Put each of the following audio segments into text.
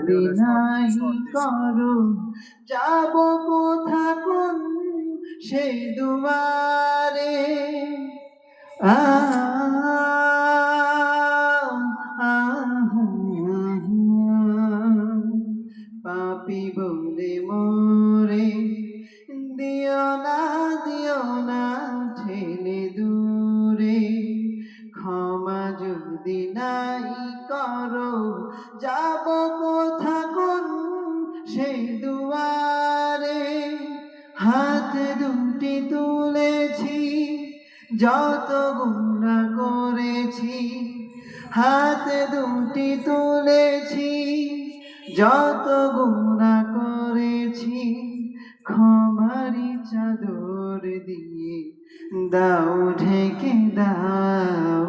যদি নাই করো যাব কোথা কোন সেই দুয়ারে আ পাপি বলে মোরে দিও না ঠেলে দূরে ক্ষমা যদি নাই করো যাব কোথা কোন সেই দুয়ারে হাত দুটি তুলেছি যত গুনাহ করেছি হাত দুটি তুলেছি যত গুনাহ করেছি ক্ষমারি চাদর দিয়ে দাও ঢেকে দাও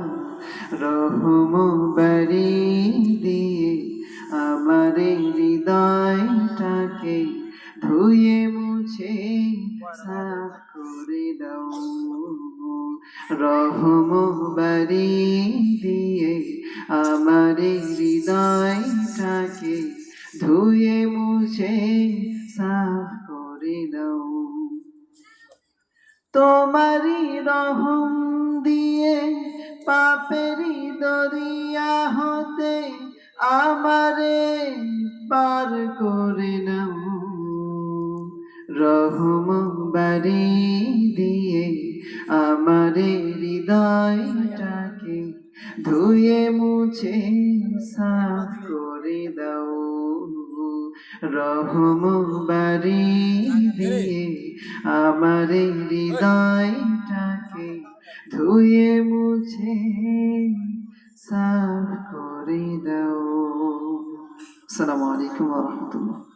রহম বাড়ি দিয়ে আমার হৃদয়টাকে ধুয়ে মুছে সাফ করে দাও রহম বাড়ি দিয়ে আমার হৃদয়টাকে ধুয়ে মুছে সাফ করে দাও তোমারি রহম দিয়ে পাপেরি দরিয়া হতে আমারে পার করে নাও রহম বাড়ি দিয়ে আমারে হৃদয়টাকে ধুয়ে মুছে সাফ করে দাও রহম বাড়ি দিয়ে আমার হৃদয়টাকে ধুয়ে মুছে সাফ করে দাও। আসসালামু আলাইকুম ওয়া রাহমাতুল্লাহ।